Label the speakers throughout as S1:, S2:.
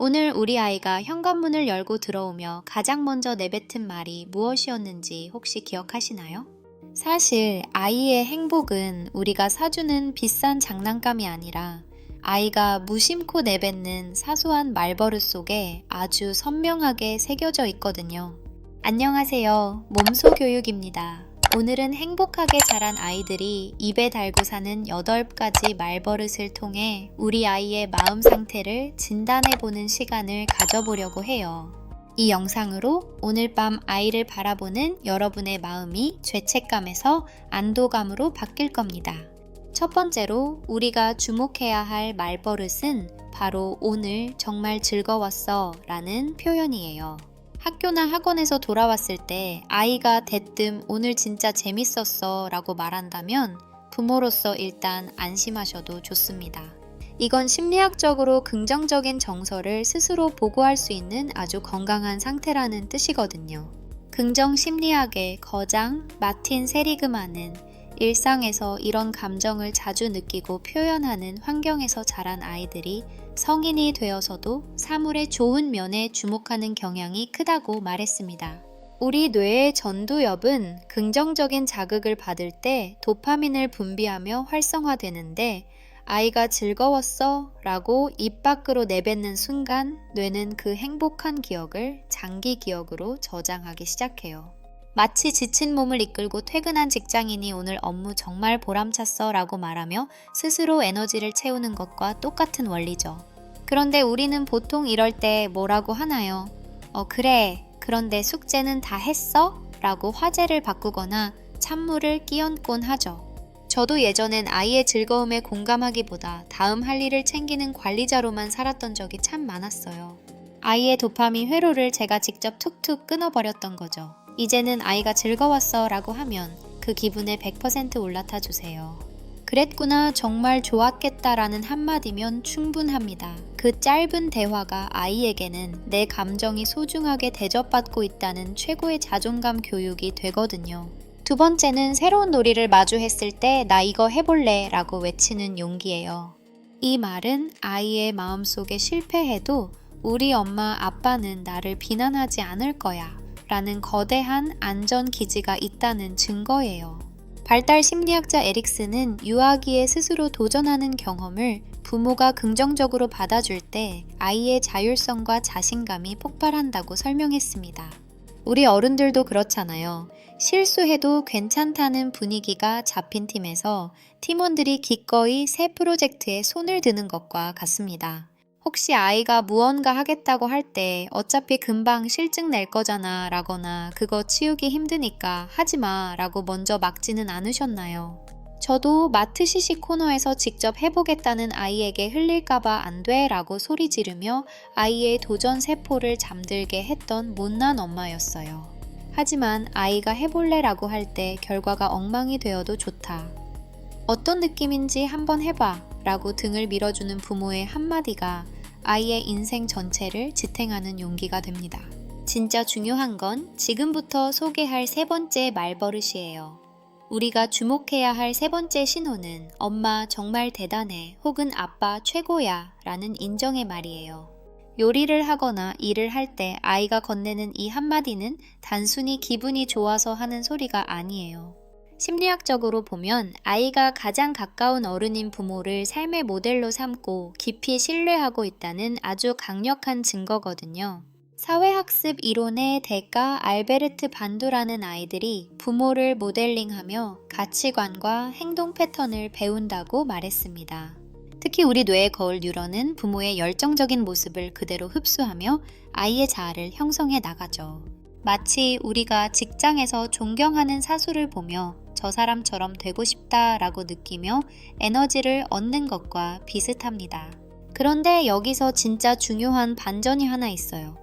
S1: 오늘 우리 아이가 현관문을 열고 들어오며 가장 먼저 내뱉은 말이 무엇이었는지 혹시 기억하시나요? 사실 아이의 행복은 우리가 사주는 비싼 장난감이 아니라 아이가 무심코 내뱉는 사소한 말버릇 속에 아주 선명하게 새겨져 있거든요. 안녕하세요. 몸소 교육입니다. 오늘은 행복하게 자란 아이들이 입에 달고 사는 8가지 말버릇을 통해 우리 아이의 마음 상태를 진단해보는 시간을 가져보려고 해요. 이 영상으로 오늘 밤 아이를 바라보는 여러분의 마음이 죄책감에서 안도감으로 바뀔 겁니다. 첫 번째로 우리가 주목해야 할 말버릇은 바로 오늘 정말 즐거웠어 라는 표현이에요. 학교나 학원에서 돌아왔을 때 아이가 대뜸 오늘 진짜 재밌었어 라고 말한다면 부모로서 일단 안심하셔도 좋습니다. 이건 심리학적으로 긍정적인 정서를 스스로 보고할 수 있는 아주 건강한 상태라는 뜻이거든요. 긍정 심리학의 거장 마틴 세리그만은 일상에서 이런 감정을 자주 느끼고 표현하는 환경에서 자란 아이들이 성인이 되어서도 사물의 좋은 면에 주목하는 경향이 크다고 말했습니다. 우리 뇌의 전두엽은 긍정적인 자극을 받을 때 도파민을 분비하며 활성화되는데 아이가 즐거웠어 라고 입 밖으로 내뱉는 순간 뇌는 그 행복한 기억을 장기 기억으로 저장하기 시작해요. 마치 지친 몸을 이끌고 퇴근한 직장인이 오늘 업무 정말 보람찼어 라고 말하며 스스로 에너지를 채우는 것과 똑같은 원리죠. 그런데 우리는 보통 이럴 때 뭐라고 하나요? 그래, 그런데 숙제는 다 했어? 라고 화제를 바꾸거나 찬물을 끼얹곤 하죠. 저도 예전엔 아이의 즐거움에 공감하기보다 다음 할 일을 챙기는 관리자로만 살았던 적이 참 많았어요. 아이의 도파민 회로를 제가 직접 툭툭 끊어버렸던 거죠. 이제는 아이가 즐거웠어 라고 하면 그 기분에 100% 올라타 주세요. 그랬구나, 정말 좋았겠다 라는 한마디면 충분합니다. 그 짧은 대화가 아이에게는 내 감정이 소중하게 대접받고 있다는 최고의 자존감 교육이 되거든요. 두 번째는 새로운 놀이를 마주했을 때 나 이거 해볼래 라고 외치는 용기예요. 이 말은 아이의 마음속에 실패해도 우리 엄마 아빠는 나를 비난하지 않을 거야 라는 거대한 안전 기지가 있다는 증거예요. 발달 심리학자 에릭슨은 유아기에 스스로 도전하는 경험을 부모가 긍정적으로 받아줄 때 아이의 자율성과 자신감이 폭발한다고 설명했습니다. 우리 어른들도 그렇잖아요. 실수해도 괜찮다는 분위기가 잡힌 팀에서 팀원들이 기꺼이 새 프로젝트에 손을 드는 것과 같습니다. 혹시 아이가 무언가 하겠다고 할 때 어차피 금방 실증 낼 거잖아 라거나 그거 치우기 힘드니까 하지마 라고 먼저 막지는 않으셨나요? 저도 마트 시식 코너에서 직접 해보겠다는 아이에게 흘릴까봐 안 돼 라고 소리 지르며 아이의 도전 세포를 잠들게 했던 못난 엄마였어요. 하지만 아이가 해볼래 라고 할 때 결과가 엉망이 되어도 좋다. 어떤 느낌인지 한번 해봐 라고 등을 밀어주는 부모의 한마디가 아이의 인생 전체를 지탱하는 용기가 됩니다. 진짜 중요한 건 지금부터 소개할 세 번째 말버릇이에요. 우리가 주목해야 할 세 번째 신호는 엄마 정말 대단해 혹은 아빠 최고야 라는 인정의 말이에요. 요리를 하거나 일을 할 때 아이가 건네는 이 한마디는 단순히 기분이 좋아서 하는 소리가 아니에요. 심리학적으로 보면 아이가 가장 가까운 어른인 부모를 삶의 모델로 삼고 깊이 신뢰하고 있다는 아주 강력한 증거거든요. 사회학습 이론의 대가 알베르트 반두라는 아이들이 부모를 모델링하며 가치관과 행동 패턴을 배운다고 말했습니다. 특히 우리 뇌의 거울 뉴런은 부모의 열정적인 모습을 그대로 흡수하며 아이의 자아를 형성해 나가죠. 마치 우리가 직장에서 존경하는 사수를 보며 저 사람처럼 되고 싶다 라고 느끼며 에너지를 얻는 것과 비슷합니다. 그런데 여기서 진짜 중요한 반전이 하나 있어요.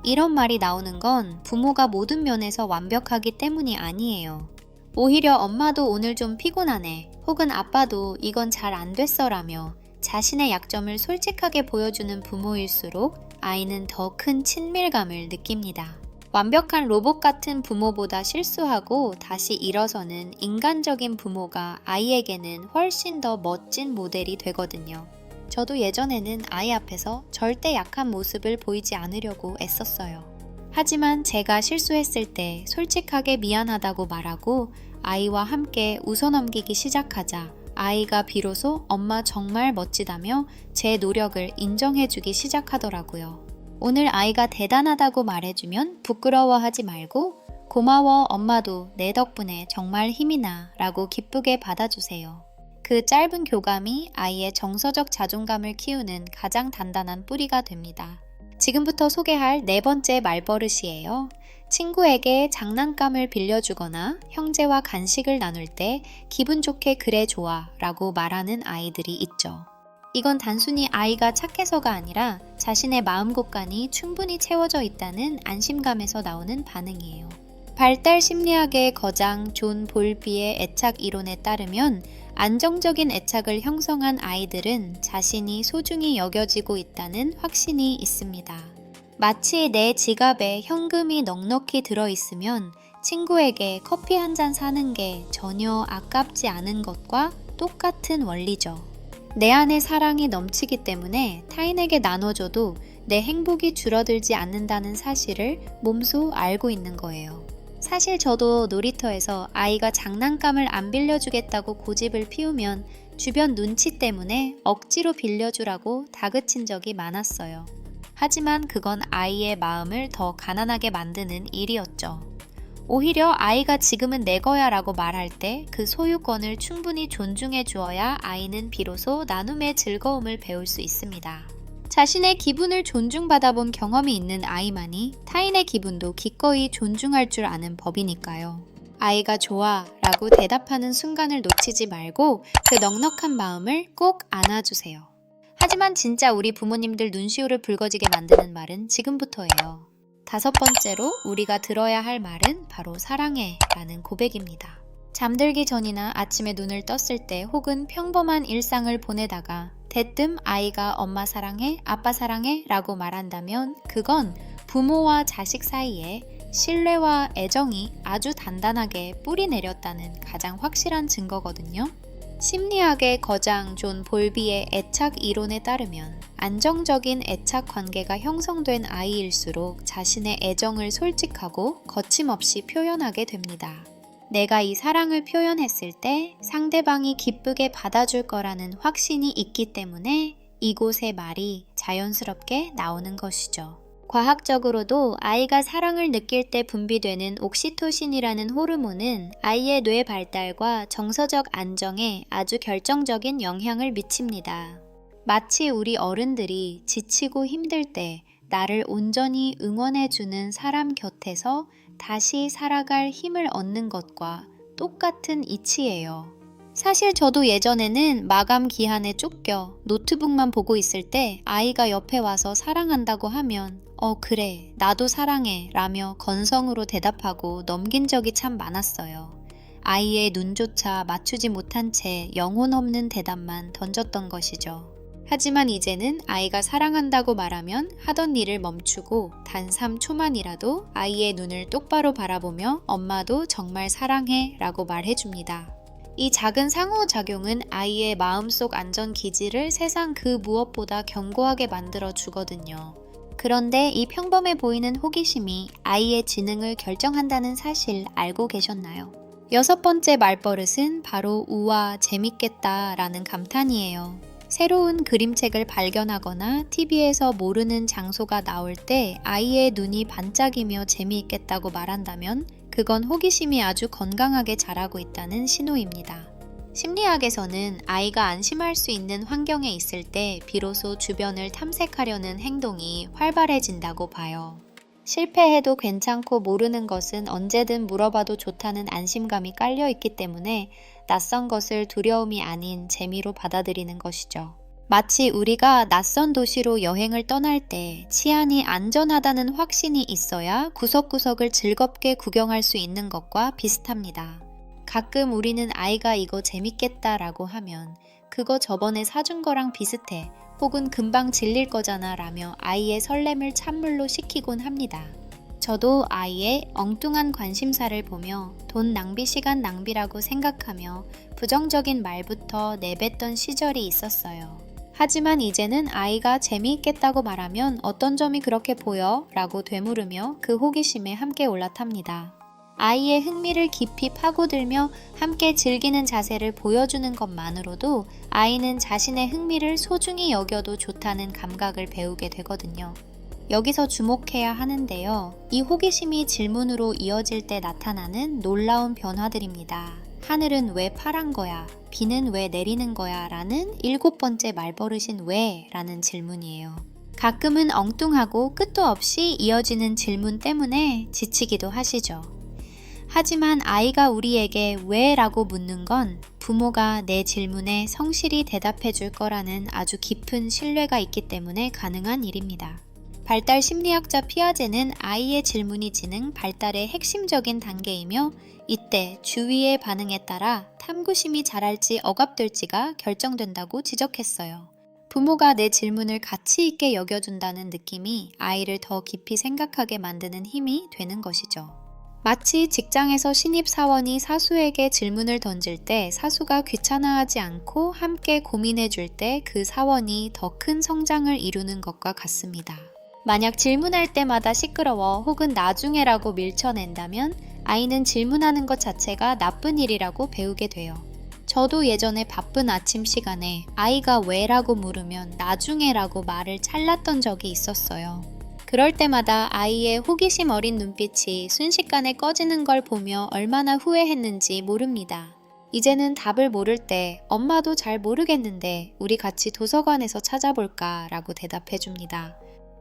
S1: 이런 말이 나오는 건 부모가 모든 면에서 완벽하기 때문이 아니에요. 오히려 엄마도 오늘 좀 피곤하네 혹은 아빠도 이건 잘 안 됐어 라며 자신의 약점을 솔직하게 보여주는 부모일수록 아이는 더 큰 친밀감을 느낍니다. 완벽한 로봇 같은 부모보다 실수하고 다시 일어서는 인간적인 부모가 아이에게는 훨씬 더 멋진 모델이 되거든요. 저도 예전에는 아이 앞에서 절대 약한 모습을 보이지 않으려고 애썼어요. 하지만 제가 실수했을 때 솔직하게 미안하다고 말하고 아이와 함께 웃어넘기기 시작하자 아이가 비로소 엄마 정말 멋지다며 제 노력을 인정해주기 시작하더라고요. 오늘 아이가 대단하다고 말해주면 부끄러워하지 말고 고마워 엄마도 내 덕분에 정말 힘이 나 라고 기쁘게 받아주세요. 그 짧은 교감이 아이의 정서적 자존감을 키우는 가장 단단한 뿌리가 됩니다. 지금부터 소개할 네 번째 말버릇이에요. 친구에게 장난감을 빌려주거나 형제와 간식을 나눌 때 기분 좋게 그래 좋아 라고 말하는 아이들이 있죠. 이건 단순히 아이가 착해서가 아니라 자신의 마음 곳간이 충분히 채워져 있다는 안심감에서 나오는 반응이에요. 발달 심리학의 거장 존 볼비의 애착 이론에 따르면 안정적인 애착을 형성한 아이들은 자신이 소중히 여겨지고 있다는 확신이 있습니다. 마치 내 지갑에 현금이 넉넉히 들어있으면 친구에게 커피 한 잔 사는 게 전혀 아깝지 않은 것과 똑같은 원리죠. 내 안에 사랑이 넘치기 때문에 타인에게 나눠줘도 내 행복이 줄어들지 않는다는 사실을 몸소 알고 있는 거예요. 사실 저도 놀이터에서 아이가 장난감을 안 빌려주겠다고 고집을 피우면 주변 눈치 때문에 억지로 빌려주라고 다그친 적이 많았어요. 하지만 그건 아이의 마음을 더 가난하게 만드는 일이었죠. 오히려 아이가 지금은 내 거야 라고 말할 때 그 소유권을 충분히 존중해 주어야 아이는 비로소 나눔의 즐거움을 배울 수 있습니다. 자신의 기분을 존중받아 본 경험이 있는 아이만이 타인의 기분도 기꺼이 존중할 줄 아는 법이니까요. 아이가 좋아 라고 대답하는 순간을 놓치지 말고 그 넉넉한 마음을 꼭 안아주세요. 하지만 진짜 우리 부모님들 눈시울을 붉어지게 만드는 말은 지금부터예요. 다섯 번째로 우리가 들어야 할 말은 바로 사랑해 라는 고백입니다. 잠들기 전이나 아침에 눈을 떴을 때 혹은 평범한 일상을 보내다가 대뜸 아이가 엄마 사랑해, 아빠 사랑해 라고 말한다면 그건 부모와 자식 사이에 신뢰와 애정이 아주 단단하게 뿌리 내렸다는 가장 확실한 증거거든요. 심리학의 거장 존 볼비의 애착 이론에 따르면 안정적인 애착 관계가 형성된 아이일수록 자신의 애정을 솔직하고 거침없이 표현하게 됩니다. 내가 이 사랑을 표현했을 때 상대방이 기쁘게 받아줄 거라는 확신이 있기 때문에 이곳의 말이 자연스럽게 나오는 것이죠. 과학적으로도 아이가 사랑을 느낄 때 분비되는 옥시토신이라는 호르몬은 아이의 뇌 발달과 정서적 안정에 아주 결정적인 영향을 미칩니다. 마치 우리 어른들이 지치고 힘들 때 나를 온전히 응원해주는 사람 곁에서 다시 살아갈 힘을 얻는 것과 똑같은 이치예요. 사실 저도 예전에는 마감 기한에 쫓겨 노트북만 보고 있을 때 아이가 옆에 와서 사랑한다고 하면 그래 나도 사랑해 라며 건성으로 대답하고 넘긴 적이 참 많았어요. 아이의 눈조차 맞추지 못한 채 영혼 없는 대답만 던졌던 것이죠. 하지만 이제는 아이가 사랑한다고 말하면 하던 일을 멈추고 단 3초만이라도 아이의 눈을 똑바로 바라보며 엄마도 정말 사랑해 라고 말해줍니다. 이 작은 상호작용은 아이의 마음속 안전기지를 세상 그 무엇보다 견고하게 만들어 주거든요. 그런데 이 평범해 보이는 호기심이 아이의 지능을 결정한다는 사실 알고 계셨나요? 여섯 번째 말버릇은 바로 우와 재밌겠다 라는 감탄이에요. 새로운 그림책을 발견하거나 TV에서 모르는 장소가 나올 때 아이의 눈이 반짝이며 재미있겠다고 말한다면 그건 호기심이 아주 건강하게 자라고 있다는 신호입니다. 심리학에서는 아이가 안심할 수 있는 환경에 있을 때 비로소 주변을 탐색하려는 행동이 활발해진다고 봐요. 실패해도 괜찮고 모르는 것은 언제든 물어봐도 좋다는 안심감이 깔려있기 때문에 낯선 것을 두려움이 아닌 재미로 받아들이는 것이죠. 마치 우리가 낯선 도시로 여행을 떠날 때 치안이 안전하다는 확신이 있어야 구석구석을 즐겁게 구경할 수 있는 것과 비슷합니다. 가끔 우리는 아이가 이거 재밌겠다 라고 하면 그거 저번에 사준 거랑 비슷해 혹은 금방 질릴 거잖아 라며 아이의 설렘을 찬물로 식히곤 합니다. 저도 아이의 엉뚱한 관심사를 보며 돈 낭비 시간 낭비라고 생각하며 부정적인 말부터 내뱉던 시절이 있었어요. 하지만 이제는 아이가 재미있겠다고 말하면 어떤 점이 그렇게 보여? 라고 되물으며 그 호기심에 함께 올라탑니다. 아이의 흥미를 깊이 파고들며 함께 즐기는 자세를 보여주는 것만으로도 아이는 자신의 흥미를 소중히 여겨도 좋다는 감각을 배우게 되거든요. 여기서 주목해야 하는데요. 이 호기심이 질문으로 이어질 때 나타나는 놀라운 변화들입니다. 하늘은 왜 파란 거야? 비는 왜 내리는 거야? 라는 7번째 말버릇인 왜? 라는 질문이에요. 가끔은 엉뚱하고 끝도 없이 이어지는 질문 때문에 지치기도 하시죠. 하지만 아이가 우리에게 왜? 라고 묻는 건 부모가 내 질문에 성실히 대답해 줄 거라는 아주 깊은 신뢰가 있기 때문에 가능한 일입니다. 발달 심리학자 피아제는 아이의 질문이 지능 발달의 핵심적인 단계이며 이때 주위의 반응에 따라 탐구심이 자랄지 억압될지가 결정된다고 지적했어요. 부모가 내 질문을 가치 있게 여겨준다는 느낌이 아이를 더 깊이 생각하게 만드는 힘이 되는 것이죠. 마치 직장에서 신입사원이 사수에게 질문을 던질 때 사수가 귀찮아하지 않고 함께 고민해 줄 때 그 사원이 더 큰 성장을 이루는 것과 같습니다. 만약 질문할 때마다 시끄러워 혹은 나중에라고 밀쳐낸다면 아이는 질문하는 것 자체가 나쁜 일이라고 배우게 돼요. 저도 예전에 바쁜 아침 시간에 아이가 왜라고 물으면 나중에라고 말을 잘랐던 적이 있었어요. 그럴 때마다 아이의 호기심 어린 눈빛이 순식간에 꺼지는 걸 보며 얼마나 후회했는지 모릅니다. 이제는 답을 모를 때 엄마도 잘 모르겠는데 우리 같이 도서관에서 찾아볼까? 라고 대답해 줍니다.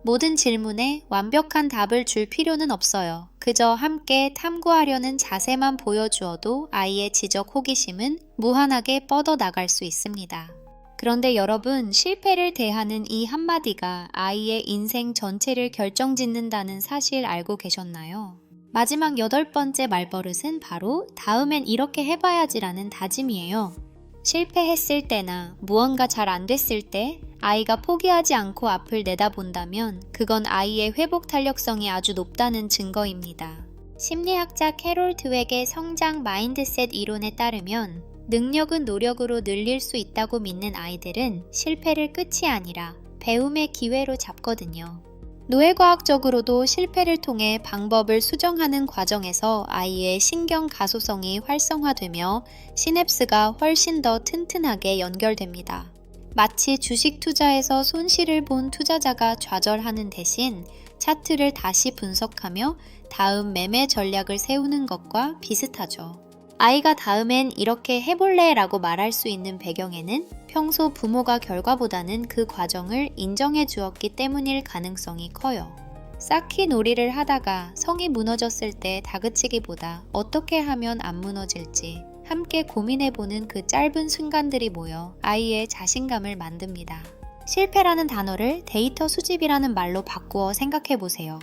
S1: 모든 질문에 완벽한 답을 줄 필요는 없어요. 그저 함께 탐구하려는 자세만 보여주어도 아이의 지적 호기심은 무한하게 뻗어나갈 수 있습니다. 그런데 여러분, 실패를 대하는 이 한마디가 아이의 인생 전체를 결정짓는다는 사실 알고 계셨나요? 마지막 8번째 말버릇은 바로 다음엔 이렇게 해봐야지라는 다짐이에요. 실패했을 때나 무언가 잘 안 됐을 때 아이가 포기하지 않고 앞을 내다본다면 그건 아이의 회복 탄력성이 아주 높다는 증거입니다. 심리학자 캐롤 드웩의 성장 마인드셋 이론에 따르면 능력은 노력으로 늘릴 수 있다고 믿는 아이들은 실패를 끝이 아니라 배움의 기회로 잡거든요. 뇌과학적으로도 실패를 통해 방법을 수정하는 과정에서 아이의 신경 가소성이 활성화되며 시냅스가 훨씬 더 튼튼하게 연결됩니다. 마치 주식 투자에서 손실을 본 투자자가 좌절하는 대신 차트를 다시 분석하며 다음 매매 전략을 세우는 것과 비슷하죠. 아이가 다음엔 이렇게 해볼래 라고 말할 수 있는 배경에는 평소 부모가 결과보다는 그 과정을 인정해 주었기 때문일 가능성이 커요. 쌓기 놀이를 하다가 성이 무너졌을 때 다그치기보다 어떻게 하면 안 무너질지 함께 고민해보는 그 짧은 순간들이 모여 아이의 자신감을 만듭니다. 실패라는 단어를 데이터 수집이라는 말로 바꾸어 생각해보세요.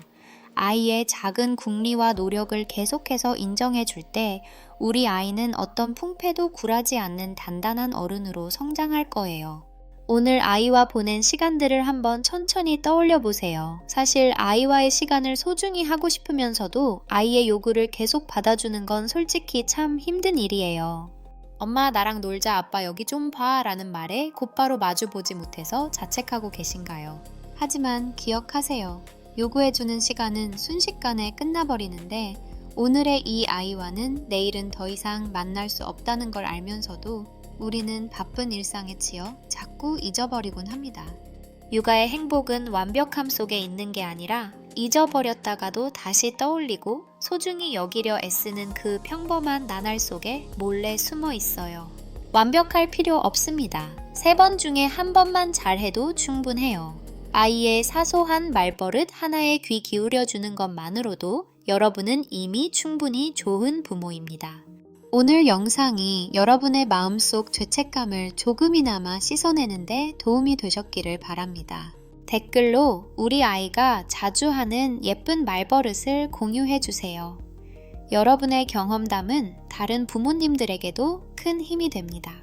S1: 아이의 작은 궁리와 노력을 계속해서 인정해 줄 때 우리 아이는 어떤 풍패도 굴하지 않는 단단한 어른으로 성장할 거예요. 오늘 아이와 보낸 시간들을 한번 천천히 떠올려 보세요. 사실 아이와의 시간을 소중히 하고 싶으면서도 아이의 요구를 계속 받아주는 건 솔직히 참 힘든 일이에요. 엄마 나랑 놀자, 아빠 여기 좀 봐 라는 말에 곧바로 마주보지 못해서 자책하고 계신가요? 하지만 기억하세요. 요구해주는 시간은 순식간에 끝나버리는데 오늘의 이 아이와는 내일은 더 이상 만날 수 없다는 걸 알면서도 우리는 바쁜 일상에 치여 자꾸 잊어버리곤 합니다. 육아의 행복은 완벽함 속에 있는 게 아니라 잊어버렸다가도 다시 떠올리고 소중히 여기려 애쓰는 그 평범한 나날 속에 몰래 숨어 있어요. 완벽할 필요 없습니다. 3번 중에 1번만 잘해도 충분해요. 아이의 사소한 말버릇 하나에 귀 기울여주는 것만으로도 여러분은 이미 충분히 좋은 부모입니다. 오늘 영상이 여러분의 마음속 죄책감을 조금이나마 씻어내는데 도움이 되셨기를 바랍니다. 댓글로 우리 아이가 자주 하는 예쁜 말버릇을 공유해주세요. 여러분의 경험담은 다른 부모님들에게도 큰 힘이 됩니다.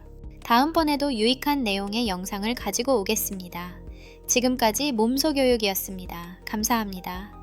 S1: 다음번에도 유익한 내용의 영상을 가지고 오겠습니다. 지금까지 몸소교육이었습니다. 감사합니다.